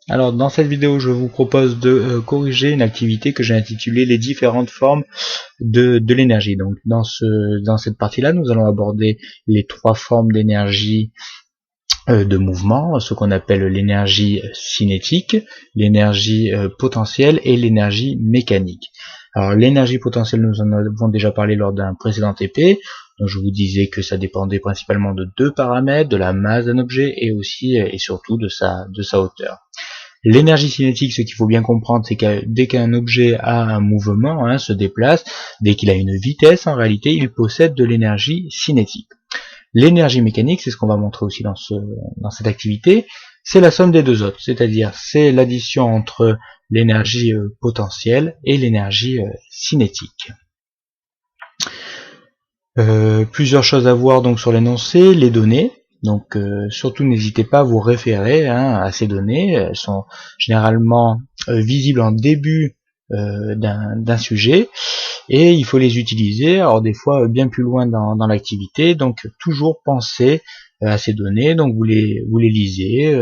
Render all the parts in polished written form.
Alors dans cette vidéo, je vous propose de corriger une activité que j'ai intitulée les différentes formes de l'énergie. Donc dans cette partie-là, nous allons aborder les trois formes d'énergie de mouvement, ce qu'on appelle l'énergie cinétique, l'énergie potentielle et l'énergie mécanique. Alors l'énergie potentielle, nous en avons déjà parlé lors d'un précédent TP. Donc je vous disais que ça dépendait principalement de deux paramètres, de la masse d'un objet et aussi et surtout de sa hauteur. L'énergie cinétique, ce qu'il faut bien comprendre, c'est que dès qu'un objet a un mouvement, se déplace, dès qu'il a une vitesse, en réalité, il possède de l'énergie cinétique. L'énergie mécanique, c'est ce qu'on va montrer aussi dans cette activité, c'est la somme des deux autres, c'est-à-dire c'est l'addition entre l'énergie potentielle et l'énergie cinétique. Plusieurs choses à voir donc sur l'énoncé, les données. Donc surtout n'hésitez pas à vous référer à ces données. Elles sont généralement visibles en début d'un sujet et il faut les utiliser. Alors des fois bien plus loin dans l'activité. Donc toujours pensez à ces données. Donc vous les lisez,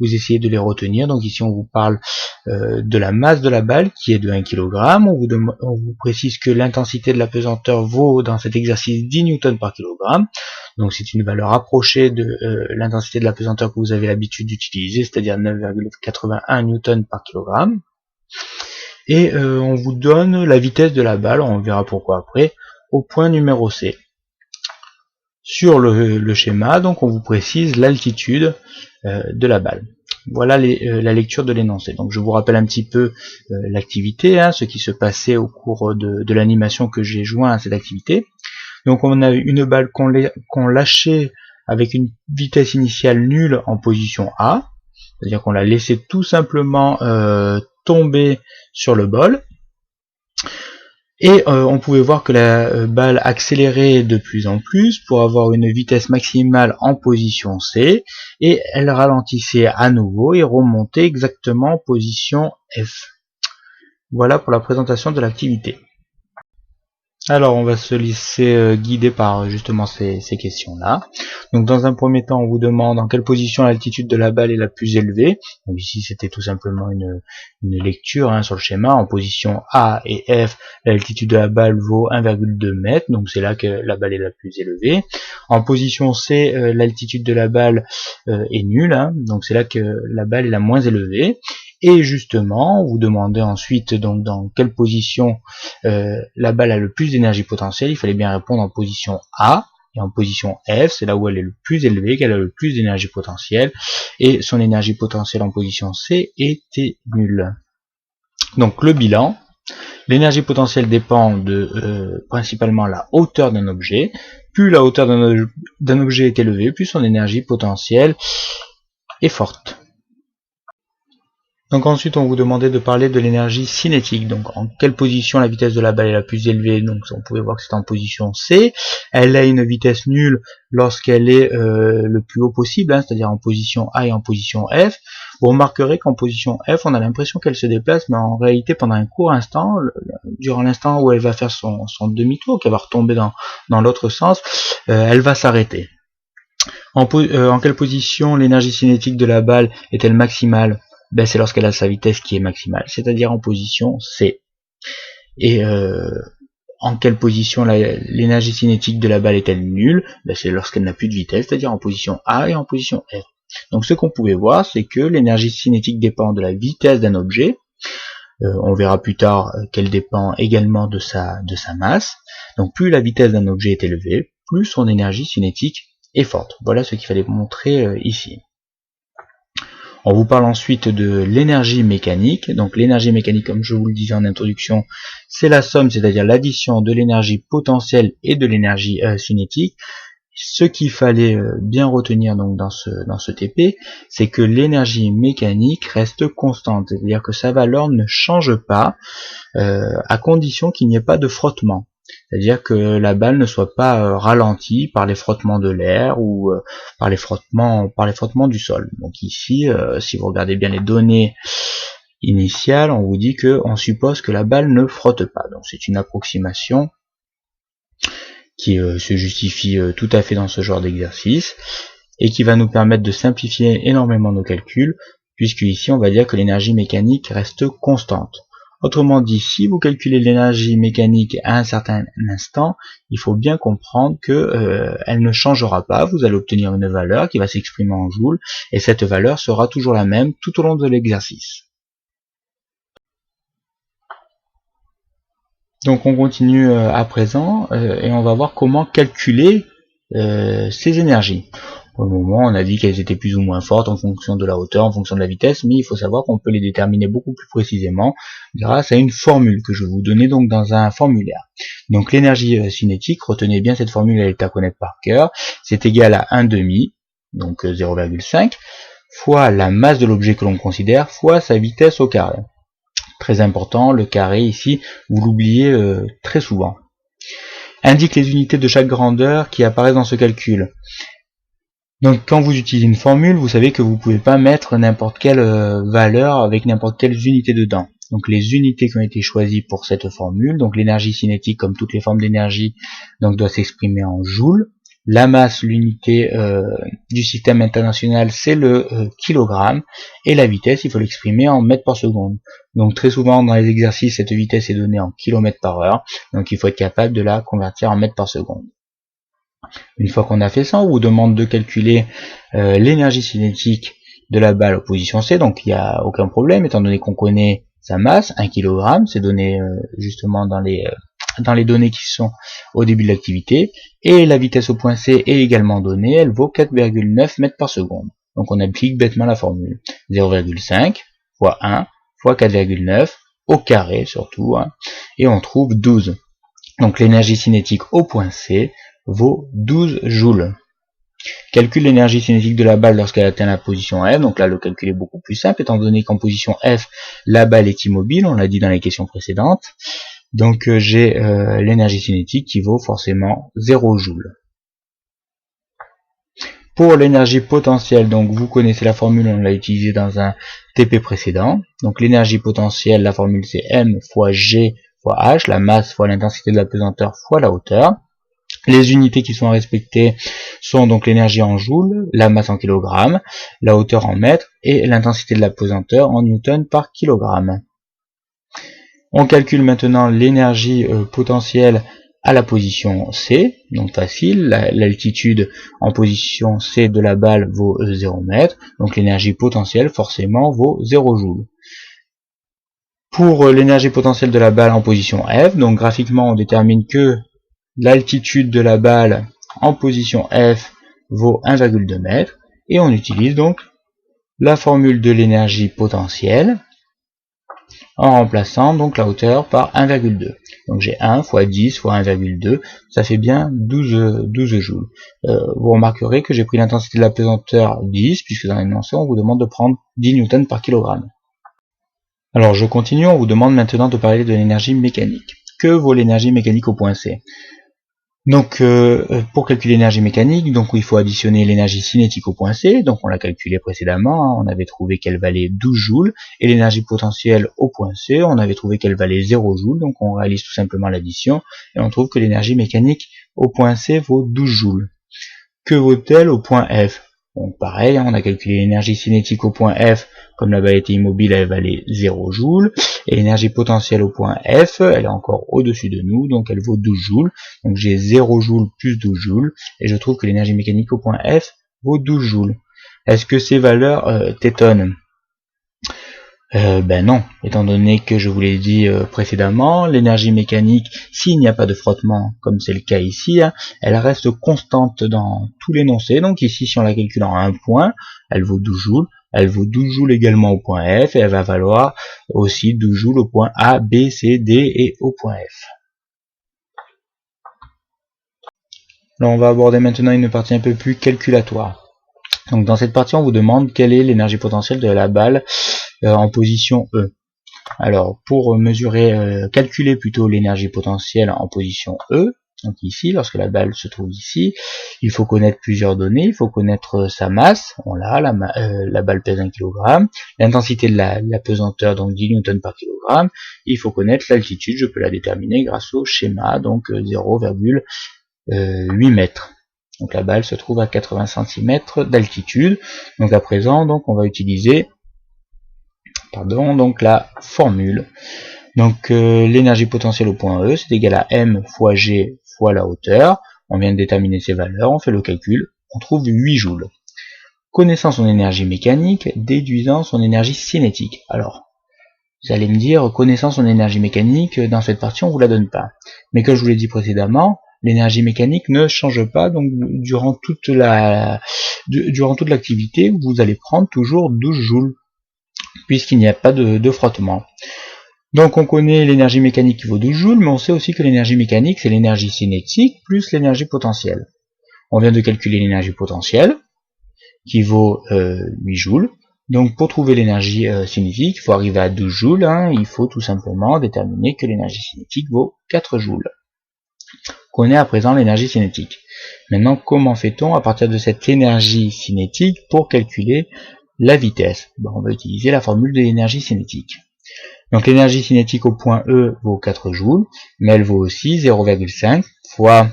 vous essayez de les retenir. Donc ici on vous parle de la masse de la balle qui est de 1 kg. On vous précise que l'intensité de la pesanteur vaut dans cet exercice 10 Newton par kg. Donc c'est une valeur approchée de l'intensité de la pesanteur que vous avez l'habitude d'utiliser, c'est-à-dire 9,81 Newton par kg. Et on vous donne la vitesse de la balle, on verra pourquoi après, au point numéro C. Sur le schéma, donc on vous précise l'altitude de la balle. Voilà la lecture de l'énoncé. Donc je vous rappelle un petit peu l'activité, ce qui se passait au cours de l'animation que j'ai joint à cette activité. Donc on a une balle qu'on lâchait avec une vitesse initiale nulle en position A, c'est-à-dire qu'on l'a laissé tout simplement tomber sur le bol. Et on pouvait voir que la balle accélérait de plus en plus pour avoir une vitesse maximale en position C, et elle ralentissait à nouveau et remontait exactement en position F. Voilà pour la présentation de l'activité. Alors on va se laisser guider par justement ces questions-là. Donc dans un premier temps, on vous demande en quelle position l'altitude de la balle est la plus élevée. Donc ici c'était tout simplement une lecture sur le schéma. En position A et F, l'altitude de la balle vaut 1,2 m, donc c'est là que la balle est la plus élevée. En position C, l'altitude de la balle est nulle, donc c'est là que la balle est la moins élevée. Et justement, vous demandez ensuite donc dans quelle position la balle a le plus d'énergie potentielle. Il fallait bien répondre en position A, et en position F, c'est là où elle est le plus élevée, qu'elle a le plus d'énergie potentielle, et son énergie potentielle en position C était nulle. Donc le bilan, l'énergie potentielle dépend de principalement la hauteur d'un objet. Plus la hauteur d'un objet est élevée, plus son énergie potentielle est forte. Donc ensuite on vous demandait de parler de l'énergie cinétique, donc en quelle position la vitesse de la balle est la plus élevée. Donc on pouvait voir que c'est en position C, elle a une vitesse nulle lorsqu'elle est le plus haut possible, c'est-à-dire en position A et en position F. Vous remarquerez qu'en position F on a l'impression qu'elle se déplace, mais en réalité pendant un court instant, durant l'instant où elle va faire son demi-tour, qu'elle va retomber dans l'autre sens, elle va s'arrêter. En quelle position l'énergie cinétique de la balle est-elle maximale? C'est lorsqu'elle a sa vitesse qui est maximale, c'est-à-dire en position C. Et en quelle position l'énergie cinétique de la balle est-elle nulle? C'est lorsqu'elle n'a plus de vitesse, c'est-à-dire en position A et en position F. Donc ce qu'on pouvait voir, c'est que l'énergie cinétique dépend de la vitesse d'un objet. On verra plus tard qu'elle dépend également de sa masse. Donc plus la vitesse d'un objet est élevée, plus son énergie cinétique est forte. Voilà ce qu'il fallait montrer ici. On vous parle ensuite de l'énergie mécanique. Donc l'énergie mécanique, comme je vous le disais en introduction, c'est la somme, c'est-à-dire l'addition de l'énergie potentielle et de l'énergie cinétique. Ce qu'il fallait bien retenir donc dans ce TP, c'est que l'énergie mécanique reste constante, c'est-à-dire que sa valeur ne change pas à condition qu'il n'y ait pas de frottement. C'est-à-dire que la balle ne soit pas ralentie par les frottements de l'air ou par les frottements du sol. Donc ici, si vous regardez bien les données initiales, on vous dit que on suppose que la balle ne frotte pas. Donc c'est une approximation qui se justifie tout à fait dans ce genre d'exercice et qui va nous permettre de simplifier énormément nos calculs puisque ici on va dire que l'énergie mécanique reste constante. Autrement dit, si vous calculez l'énergie mécanique à un certain instant, il faut bien comprendre que elle ne changera pas. Vous allez obtenir une valeur qui va s'exprimer en joules, et cette valeur sera toujours la même tout au long de l'exercice. Donc on continue à présent et on va voir comment calculer ces énergies. Pour le moment, on a dit qu'elles étaient plus ou moins fortes en fonction de la hauteur, en fonction de la vitesse, mais il faut savoir qu'on peut les déterminer beaucoup plus précisément grâce à une formule que je vais vous donner donc dans un formulaire. Donc l'énergie cinétique, retenez bien cette formule, elle est à connaître par cœur, c'est égal à 1/2, donc 0,5, fois la masse de l'objet que l'on considère, fois sa vitesse au carré. Très important, le carré ici, vous l'oubliez très souvent. Indique les unités de chaque grandeur qui apparaissent dans ce calcul. Donc quand vous utilisez une formule, vous savez que vous ne pouvez pas mettre n'importe quelle valeur avec n'importe quelle unité dedans. Donc les unités qui ont été choisies pour cette formule, donc l'énergie cinétique comme toutes les formes d'énergie, donc doit s'exprimer en joules. La masse, l'unité du système international, c'est le kilogramme, et la vitesse, il faut l'exprimer en mètres par seconde. Donc très souvent dans les exercices, cette vitesse est donnée en kilomètres par heure, donc il faut être capable de la convertir en mètres par seconde. Une fois qu'on a fait ça, on vous demande de calculer l'énergie cinétique de la balle en position C, donc il n'y a aucun problème, étant donné qu'on connaît sa masse, 1 kg, c'est donné justement dans les données qui sont au début de l'activité, et la vitesse au point C est également donnée, elle vaut 4,9 mètres par seconde. Donc on applique bêtement la formule, 0,5 fois 1 fois 4,9 au carré surtout, hein, et on trouve 12. Donc l'énergie cinétique au point C vaut 12 joules. Calcule l'énergie cinétique de la balle lorsqu'elle atteint la position F, donc là le calcul est beaucoup plus simple, étant donné qu'en position F, la balle est immobile, on l'a dit dans les questions précédentes. Donc j'ai l'énergie cinétique qui vaut forcément 0 joules. Pour l'énergie potentielle, donc vous connaissez la formule, on l'a utilisée dans un TP précédent. Donc l'énergie potentielle, la formule c'est M fois G fois H, la masse fois l'intensité de la pesanteur fois la hauteur. Les unités qui sont à respecter sont donc l'énergie en joules, la masse en kilogrammes, la hauteur en mètres et l'intensité de la pesanteur en newton par kilogramme. On calcule maintenant l'énergie potentielle à la position C, donc facile, l'altitude en position C de la balle vaut 0 mètre, donc l'énergie potentielle forcément vaut 0 joule. Pour l'énergie potentielle de la balle en position F, donc graphiquement on détermine que l'altitude de la balle en position F vaut 1,2 mètre, et on utilise donc la formule de l'énergie potentielle en remplaçant donc la hauteur par 1,2. Donc j'ai 1 fois 10 fois 1,2, ça fait bien 12 joules. Vous remarquerez que j'ai pris l'intensité de la pesanteur 10, puisque dans l'énoncé on vous demande de prendre 10 newtons par kilogramme. Alors je continue, on vous demande maintenant de parler de l'énergie mécanique. Que vaut l'énergie mécanique au point C? Donc pour calculer l'énergie mécanique, donc il faut additionner l'énergie cinétique au point C, donc on l'a calculé précédemment, hein, on avait trouvé qu'elle valait 12 joules, et l'énergie potentielle au point C, on avait trouvé qu'elle valait 0 joules, donc on réalise tout simplement l'addition, et on trouve que l'énergie mécanique au point C vaut 12 joules. Que vaut-elle au point F? Donc pareil, hein, on a calculé l'énergie cinétique au point F, comme la balle était immobile, elle valait 0 joules, et l'énergie potentielle au point F, elle est encore au-dessus de nous, donc elle vaut 12 joules, donc j'ai 0 joules plus 12 joules, et je trouve que l'énergie mécanique au point F vaut 12 joules. Est-ce que ces valeurs t'étonnent? Ben non, étant donné que je vous l'ai dit précédemment, l'énergie mécanique, s'il n'y a pas de frottement, comme c'est le cas ici, hein, elle reste constante dans tout l'énoncé. Donc ici, si on la calcule en un point, elle vaut 12 joules. Elle vaut 12 joules également au point F, et elle va valoir aussi 12 joules au point A, B, C, D et au point F. Alors on va aborder maintenant une partie un peu plus calculatoire. Donc dans cette partie, on vous demande quelle est l'énergie potentielle de la balle en position E. Alors pour mesurer, calculer plutôt l'énergie potentielle en position E, donc ici, lorsque la balle se trouve ici, il faut connaître plusieurs données, il faut connaître sa masse, on l'a, la balle pèse 1 kg, l'intensité de la pesanteur, donc 10 newtons par kilogramme, il faut connaître l'altitude, je peux la déterminer grâce au schéma, donc 0,8 mètres. Donc la balle se trouve à 80 cm d'altitude, donc à présent, donc on va utiliser Pardon, donc la formule. Donc l'énergie potentielle au point E, c'est égal à m fois g fois la hauteur. On vient de déterminer ces valeurs, on fait le calcul, on trouve 8 joules. Connaissant son énergie mécanique, déduisant son énergie cinétique. Alors, vous allez me dire, connaissant son énergie mécanique, dans cette partie on ne vous la donne pas. Mais comme je vous l'ai dit précédemment, l'énergie mécanique ne change pas, donc durant toute l'activité, vous allez prendre toujours 12 joules, puisqu'il n'y a pas de frottement. Donc on connaît l'énergie mécanique qui vaut 12 joules, mais on sait aussi que l'énergie mécanique, c'est l'énergie cinétique plus l'énergie potentielle. On vient de calculer l'énergie potentielle, qui vaut 8 joules. Donc pour trouver l'énergie cinétique, il faut arriver à 12 joules, hein, il faut tout simplement déterminer que l'énergie cinétique vaut 4 joules. On connaît à présent l'énergie cinétique. Maintenant, comment fait-on à partir de cette énergie cinétique pour calculer la vitesse? On va utiliser la formule de l'énergie cinétique. Donc l'énergie cinétique au point E vaut 4 joules, mais elle vaut aussi 0,5 fois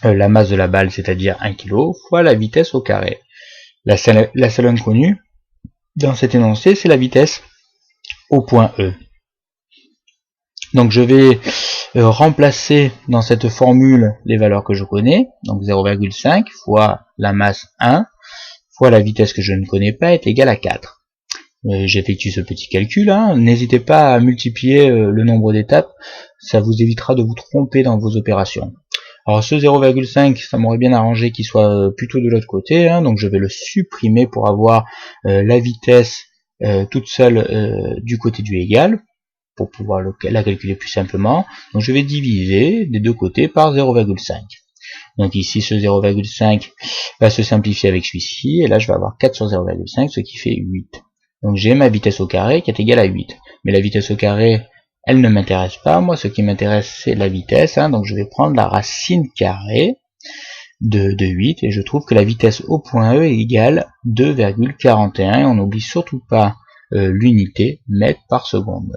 la masse de la balle, c'est-à-dire 1 kg, fois la vitesse au carré. La seule inconnue dans cet énoncé, c'est la vitesse au point E. Donc je vais remplacer dans cette formule les valeurs que je connais, donc 0,5 fois la masse 1 fois la vitesse que je ne connais pas est égale à 4. J'effectue ce petit calcul, hein. N'hésitez pas à multiplier le nombre d'étapes, ça vous évitera de vous tromper dans vos opérations. Alors ce 0,5, ça m'aurait bien arrangé qu'il soit plutôt de l'autre côté, hein, donc je vais le supprimer pour avoir la vitesse toute seule du côté du égal, pour pouvoir la calculer plus simplement. Donc je vais diviser des deux côtés par 0,5. Donc ici ce 0,5 va se simplifier avec celui-ci, et là je vais avoir 4 sur 0,5, ce qui fait 8. Donc j'ai ma vitesse au carré qui est égale à 8. Mais la vitesse au carré, elle ne m'intéresse pas. Moi, ce qui m'intéresse, c'est la vitesse. Hein. Donc je vais prendre la racine carrée de 8. Et je trouve que la vitesse au point E est égale 2,41. Et on n'oublie surtout pas l'unité, mètres par seconde.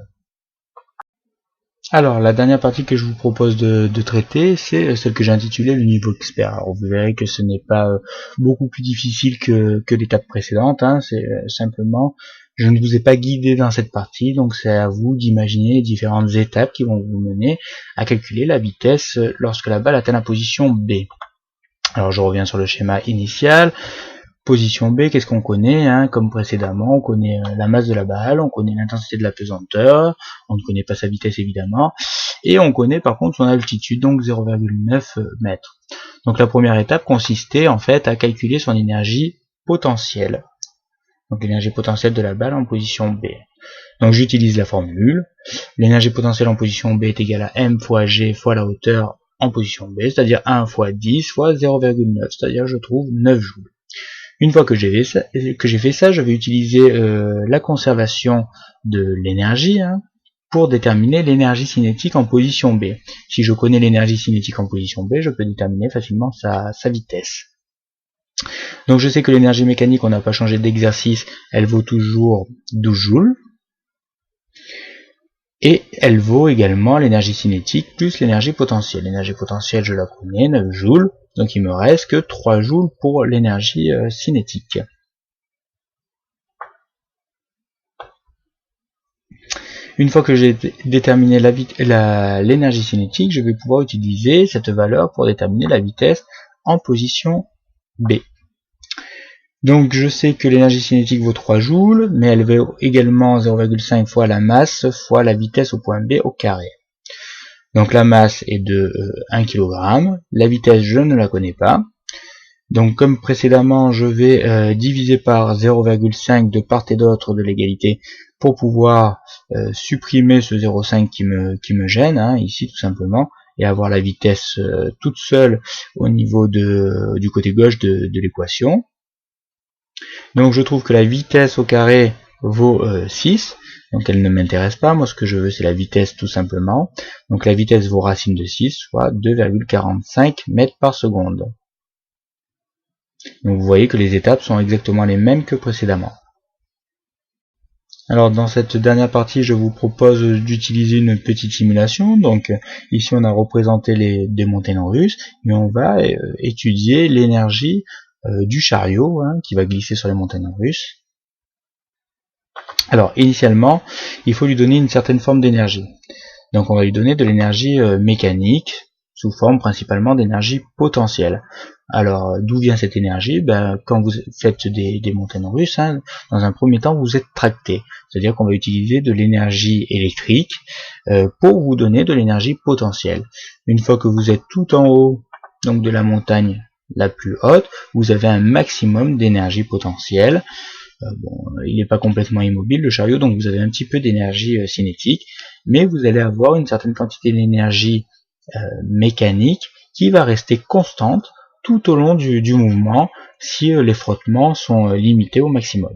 Alors, la dernière partie que je vous propose de traiter, c'est celle que j'ai intitulée le niveau expert. Alors, vous verrez que ce n'est pas beaucoup plus difficile que l'étape précédente, hein. C'est simplement, je ne vous ai pas guidé dans cette partie, donc c'est à vous d'imaginer les différentes étapes qui vont vous mener à calculer la vitesse lorsque la balle atteint la position B. Alors, je reviens sur le schéma initial. Position B, qu'est-ce qu'on connaît, hein? Comme précédemment, on connaît la masse de la balle, on connaît l'intensité de la pesanteur, on ne connaît pas sa vitesse évidemment, et on connaît par contre son altitude, donc 0,9 mètres. Donc la première étape consistait en fait à calculer son énergie potentielle. Donc l'énergie potentielle de la balle en position B. Donc j'utilise la formule, l'énergie potentielle en position B est égale à m fois g fois la hauteur en position B, c'est-à-dire 1 fois 10 fois 0,9, c'est-à-dire je trouve 9 joules. Une fois que j'ai fait ça, je vais utiliser la conservation de l'énergie pour déterminer l'énergie cinétique en position B. Si je connais l'énergie cinétique en position B, je peux déterminer facilement sa vitesse. Donc je sais que l'énergie mécanique, on n'a pas changé d'exercice, elle vaut toujours 12 joules. Et elle vaut également l'énergie cinétique plus l'énergie potentielle. L'énergie potentielle, je la connais, 9 joules. Donc il me reste que 3 joules pour l'énergie cinétique. Une fois que j'ai déterminé l'énergie cinétique, je vais pouvoir utiliser cette valeur pour déterminer la vitesse en position B. Donc je sais que l'énergie cinétique vaut 3 joules, mais elle vaut également 0,5 fois la masse fois la vitesse au point B au carré. Donc la masse est de 1 kg, la vitesse je ne la connais pas. Donc comme précédemment, je vais diviser par 0,5 de part et d'autre de l'égalité pour pouvoir supprimer ce 0,5 qui me gêne, hein, ici tout simplement, et avoir la vitesse toute seule au niveau du côté gauche de l'équation. Donc je trouve que la vitesse au carré vaut 6, donc elle ne m'intéresse pas, moi ce que je veux c'est la vitesse tout simplement. Donc la vitesse vaut racine de 6, soit 2,45 mètres par seconde. Donc vous voyez que les étapes sont exactement les mêmes que précédemment. Alors dans cette dernière partie, je vous propose d'utiliser une petite simulation. Donc ici on a représenté des montagnes russes, et on va étudier l'énergie du chariot qui va glisser sur les montagnes russes. Alors initialement, il faut lui donner une certaine forme d'énergie. Donc on va lui donner de l'énergie mécanique, sous forme principalement d'énergie potentielle. Alors d'où vient cette énergie? Quand vous faites des montagnes russes, hein, dans un premier temps vous êtes tracté. C'est-à-dire qu'on va utiliser de l'énergie électrique pour vous donner de l'énergie potentielle. Une fois que vous êtes tout en haut donc de la montagne la plus haute, vous avez un maximum d'énergie potentielle. Il n'est pas complètement immobile le chariot, donc vous avez un petit peu d'énergie cinétique, mais vous allez avoir une certaine quantité d'énergie mécanique qui va rester constante tout au long du mouvement si les frottements sont limités au maximum.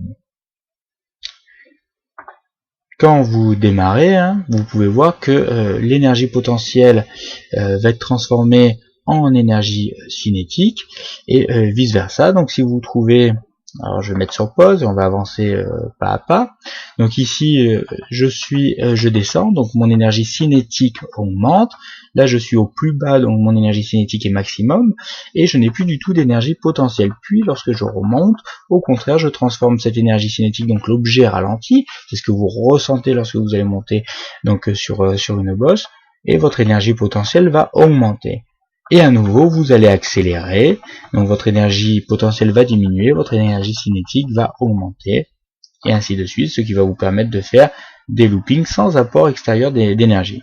Quand vous démarrez, hein, vous pouvez voir que l'énergie potentielle va être transformée en énergie cinétique et vice versa. Donc si vous trouvez, alors je vais mettre sur pause et on va avancer pas à pas. Donc ici je descends, donc mon énergie cinétique augmente. Là je suis au plus bas, donc mon énergie cinétique est maximum et je n'ai plus du tout d'énergie potentielle. Puis lorsque je remonte, au contraire je transforme cette énergie cinétique, donc l'objet ralentit, c'est ce que vous ressentez lorsque vous allez monter donc sur une bosse, et votre énergie potentielle va augmenter. Et à nouveau, vous allez accélérer, donc votre énergie potentielle va diminuer, votre énergie cinétique va augmenter, et ainsi de suite, ce qui va vous permettre de faire des loopings sans apport extérieur d'énergie.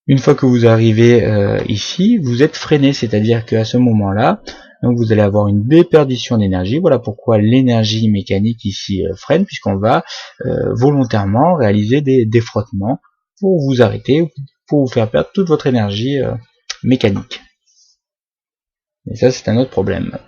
Une fois que vous arrivez ici, vous êtes freiné, c'est-à-dire qu'à ce moment-là, donc vous allez avoir une déperdition d'énergie. Voilà pourquoi l'énergie mécanique ici freine, puisqu'on va volontairement réaliser des frottements pour vous arrêter, pour vous faire perdre toute votre énergie mécanique. Et ça, c'est un autre problème.